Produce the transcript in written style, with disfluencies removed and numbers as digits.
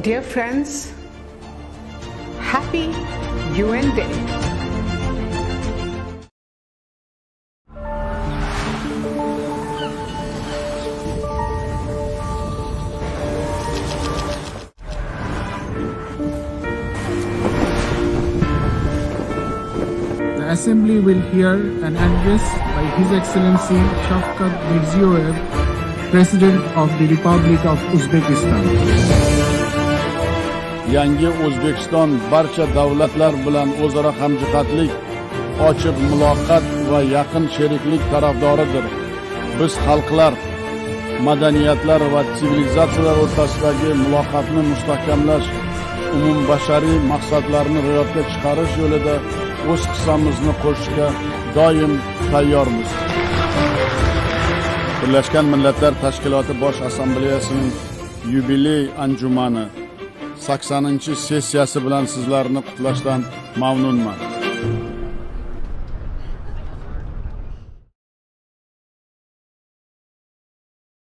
Dear friends, happy UN Day. The Assembly will hear an address by His Excellency Shavkat Mirziyoyev, President of the Republic of Uzbekistan. Yangi O'zbekiston barcha davlatlar bilan o'zaro hamjihatlik, ochiq muloqot va yaqin sheriklik tarafdoridir. Biz xalqlar, madaniyatlar va sivilizatsiyalar o'rtasidagi muloqotni mustahkamlash, umumbashariy maqsadlarni ro'yobga chiqarish yo'lida o'z hissamizni qo'shishga doim tayyormiz. Birlashgan Millatlar Tashkiloti Bosh Assambleyasining yubiley anjumani 80-sessiyasi bilan sizlarni qutlashdan mamnunman.